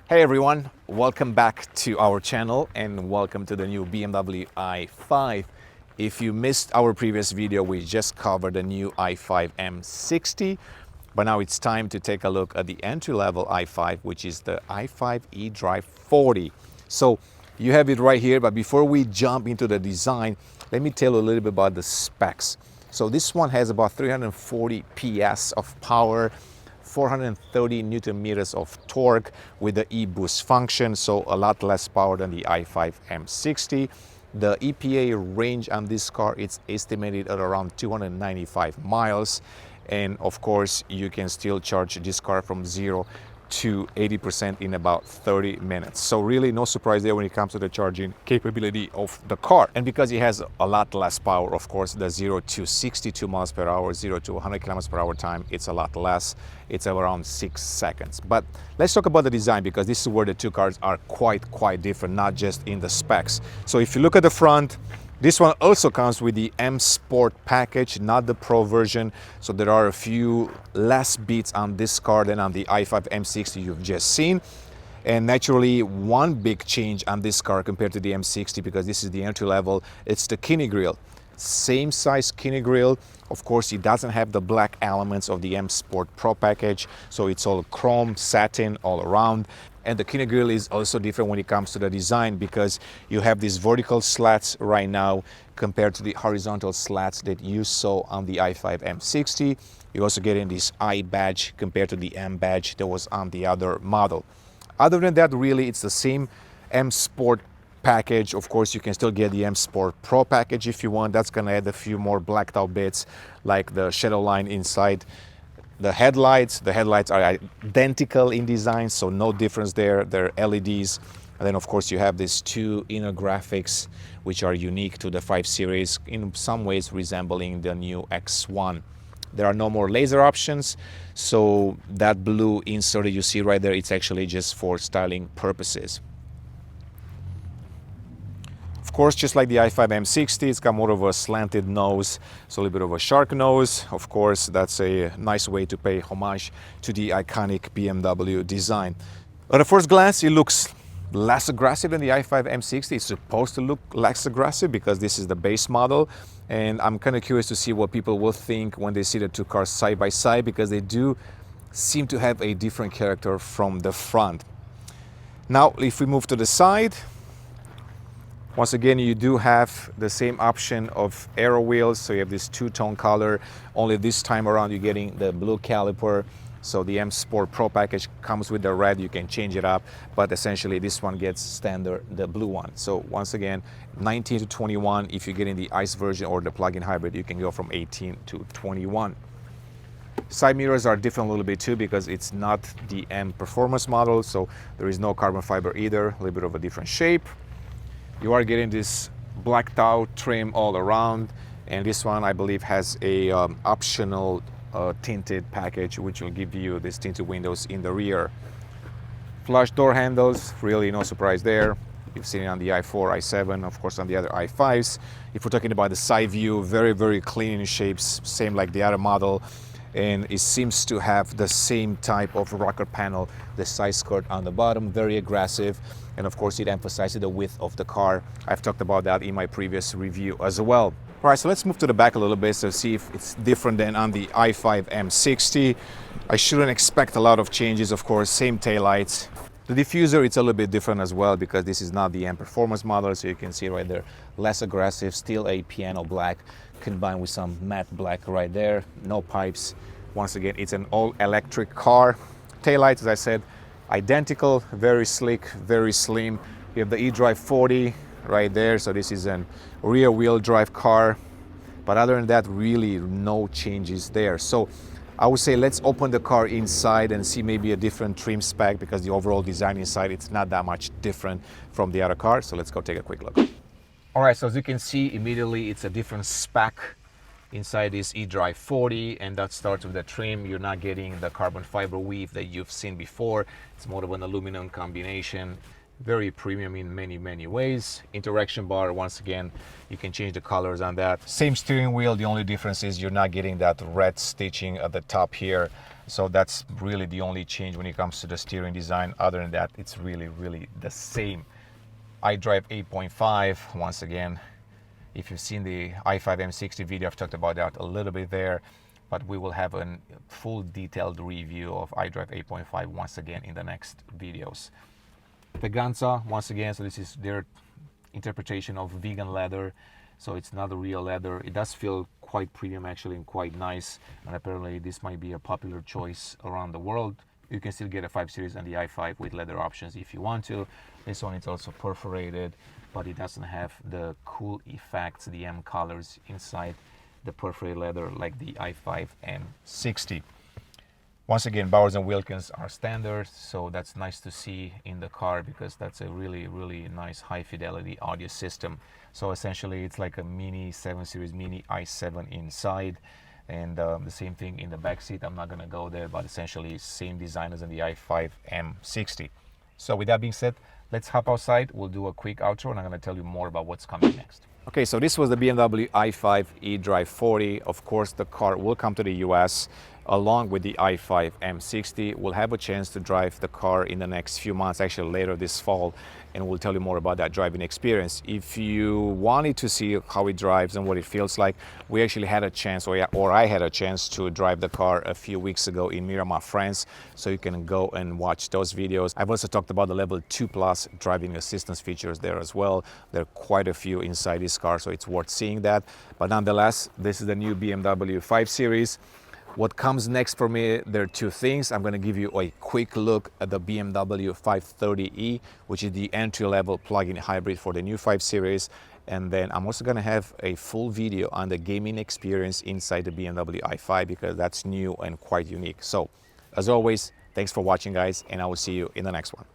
Hey everyone, welcome back to our channel and welcome to the new BMW i5. If you missed our previous video, we just covered the new i5 M60, but now it's time to take a look at the entry-level i5, which is the i5 eDrive40. So you have it right here, but before we jump into the design, let me tell you a little bit about the specs. So this one has about 340 PS of power, 430 Newton meters of torque with the e-boost function, so a lot less power than the i5 M60. The EPA range on this car is estimated at around 295 miles, and of course you can still charge this car from 0 to 80% in about 30 minutes. So really no surprise there when it comes to the charging capability of the car. And because it has a lot less power, of course, the 0 to 62 miles per hour, 0 to 100 kilometers per hour time, it's a lot less. It's around 6 seconds. But let's talk about the design, because this is where the two cars are quite different, not just in the specs. So if you look at the front, this one also comes with the M Sport package, not the Pro version. So there are a few less beats on this car than on the i5 M60 you've just seen. And naturally, one big change on this car compared to the M60, because this is the entry level, it's the kidney grille. Same size kidney grille. Of course, it doesn't have the black elements of the M Sport Pro package. So it's all chrome, satin all around. And the kidney grille is also different when it comes to the design, because you have these vertical slats right now compared to the horizontal slats that you saw on the i5 M60. You're also getting this I badge compared to the M badge that was on the other model. Other than that, really, it's the same M Sport package. Of course, you can still get the M Sport Pro package if you want. That's going to add a few more blacked out bits, like the shadow line inside. The headlights are identical in design, so no difference there. They're LEDs. And then, of course, you have these two inner graphics, which are unique to the 5 Series, in some ways resembling the new X1. There are no more laser options, so that blue insert that you see right there, it's actually just for styling purposes. Of course, just like the i5 M60, it's got more of a slanted nose, so a little bit of a shark nose. Of course, that's a nice way to pay homage to the iconic BMW design. At a first glance, it looks less aggressive than the i5 M60. It's supposed to look less aggressive because this is the base model. And I'm kind of curious to see what people will think when they see the two cars side by side, because they do seem to have a different character from the front. Now, if we move to the side, once again, you do have the same option of aero wheels, so you have this two-tone color. Only this time around you're getting the blue caliper. So the M Sport Pro package comes with the red. You can change it up, but essentially this one gets standard, the blue one. So once again, 19 to 21. If you're getting the ICE version or the plug-in hybrid, you can go from 18 to 21. Side mirrors are different a little bit too, because it's not the M Performance model, so there is no carbon fiber either. A little bit of a different shape. You are getting this blacked out trim all around, and this one I believe has a optional tinted package, which will give you these tinted windows in the rear. Flush door handles, really no surprise there. You've seen it on the i4, i7, of course on the other i5s. If we're talking about the side view, very clean in shapes, same like the other model. And it seems to have the same type of rocker panel, the side skirt on the bottom, very aggressive. And of course, it emphasizes the width of the car. I've talked about that in my previous review as well. All right, so let's move to the back a little bit to see if it's different than on the i5 M60. I shouldn't expect a lot of changes, of course, same taillights. The diffuser, it's a little bit different as well, because this is not the M Performance model, so you can see right there, less aggressive, still a piano black combined with some matte black right there, no pipes. Once again, it's an all-electric car. Taillights, as I said, identical, very slick, very slim. You have the eDrive40 right there, so this is a rear-wheel drive car. But other than that, really no changes there. So I would say let's open the car inside and see maybe a different trim spec, because the overall design inside, it's not that much different from the other car. So let's go take a quick look. All right, so as you can see, immediately it's a different spec inside this eDrive40, and that starts with the trim. You're not getting the carbon fiber weave that you've seen before. It's more of an aluminum combination. Very premium in many ways. Interaction bar, once again, you can change the colors on that. Same steering wheel, the only difference is you're not getting that red stitching at the top here So that's really the only change when it comes to the steering design. Other than that, it's really the same. iDrive 8.5, once again, if you've seen the i5 M60 video, I've talked about that a little bit there, but we will have a full detailed review of iDrive 8.5 once again in the next videos. Peganza, once again, so this is their interpretation of vegan leather. So it's not a real leather. It does feel quite premium actually and quite nice, and apparently this might be a popular choice around the world. You can still get a 5 Series and the i5 with leather options if you want to. This one is also perforated, but it doesn't have the cool effects, the M colors inside the perforated leather like the i5 M60. Once again, Bowers & Wilkins are standard, so that's nice to see in the car because that's a really nice high fidelity audio system. So essentially it's like a mini 7 Series, mini i7 inside, and the same thing in the back seat. I'm not gonna go there, but essentially same design as in the i5 M60. So with that being said, let's hop outside. We'll do a quick outro and I'm gonna tell you more about what's coming next. Okay, so this was the BMW i5 eDrive40. Of course, the car will come to the US along with the i5 M60. We'll have a chance to drive the car in the next few months, actually later this fall, and we'll tell you more about that driving experience. If you wanted to see how it drives and what it feels like, we actually had a chance, or I had a chance to drive the car a few weeks ago in Miramar, France, so you can go and watch those videos. I've also talked about the level 2+ driving assistance features there as well. There are quite a few inside this car, so it's worth seeing that. But nonetheless, this is the new BMW 5 Series. What comes next for me, there are two things. I'm going to give you a quick look at the BMW 530e, which is the entry-level plug-in hybrid for the new 5 Series. And then I'm also going to have a full video on the gaming experience inside the BMW i5 because that's new and quite unique. So, as always, thanks for watching, guys, and I will see you in the next one.